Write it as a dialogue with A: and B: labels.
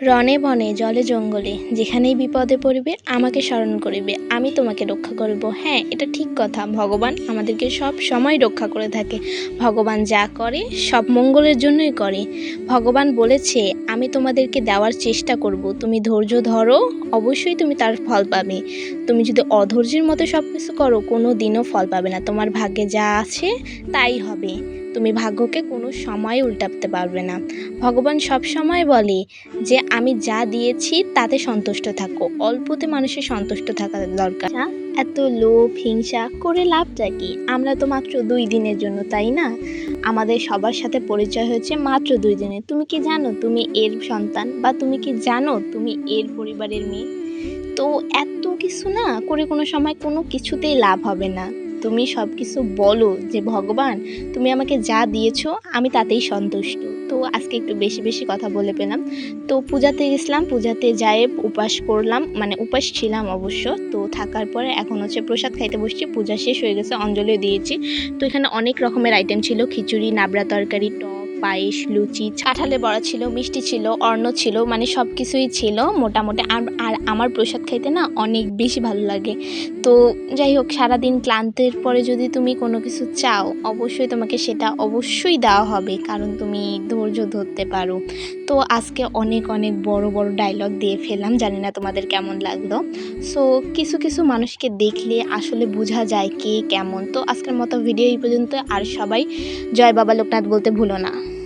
A: রণে বনে জলে জঙ্গলে যেখানেই বিপদে পড়িবে আমাকে স্মরণ করিবে, আমি তোমাকে রক্ষা করব। হ্যাঁ, এটা ঠিক কথা। ভগবান আমাদেরকে সব সময় রক্ষা করে থাকে। ভগবান যা করে সব মঙ্গলের জন্যই করে। ভগবান বলেছে আমি তোমাদেরকে দেওয়ার চেষ্টা করব, তুমি ধৈর্য ধরো, অবশ্যই তুমি তার ফল পাবে। তুমি যদি অধৈর্যের মতো সব কিছু করো, কোনো দিনও ফল পাবে না। তোমার ভাগ্যে যা আছে তাই হবে। তুমি ভাগ্যকে কোনো সময় উল্টাতে পারবে না। ভগবান সব সময় বলে যে আমি যা দিয়েছি তাতে সন্তুষ্ট থাকো। অল্পতে মানুষের সন্তুষ্ট থাকা দরকার। এত লোভ হিংসা করে লাভটা কি? আমরা তো মাত্র 2 দিনের জন্য, তাই না? আমাদের সবার সাথে পরিচয় হয়েছে মাত্র 2 দিনে। তুমি কি জানো তুমি এর সন্তান, বা তুমি কি জানো তুমি এর পরিবারের মেয়ে? তো এত কিছু না করে কোনো সময় কোনো কিছুতেই লাভ হবে না। তুমি সব কিছু বলো যে ভগবান তুমি আমাকে যা দিয়েছো আমি তাতেই সন্তুষ্ট। তো আজকে একটু বেশি বেশি কথা বলে পেলাম। তো পূজাতে গেছিলাম, পূজাতে যেয়ে উপাস করলাম, মানে উপাস ছিলাম অবশ্য। তো থাকার পরে এখন হচ্ছে প্রসাদ খাইতে বসছি। পূজা শেষ হয়ে গেছে, অঞ্জলিও দিয়েছি। তো এখানে অনেক রকমের আইটেম ছিল, খিচুড়ি, নাবড়া তরকারি, টক, পায়েস, লুচি, কাঁঠালের বড়া ছিল, মিষ্টি ছিল, অন্ন ছিল, মানে সব কিছুই ছিল মোটামুটি। আর আমার প্রসাদ খাইতে না অনেক বেশি ভালো লাগে। তো যাই হোক, সারাদিন ক্লান্তের পরে যদি তুমি কোনো কিছু চাও, অবশ্যই তোমাকে সেটা অবশ্যই দেওয়া হবে, কারণ তুমি ধৈর্য ধরতে পারো। তো আজকে অনেক অনেক বড় বড় ডায়লগ দিয়ে ফেললাম, জানি না তোমাদের কেমন লাগলো। সো কিছু কিছু মানুষকে দেখলে আসলে বোঝা যায় কে কেমন। তো আজকের মতো ভিডিও এই পর্যন্ত। আর সবাই জয় বাবা লোকনাথ বলতে ভুলো না।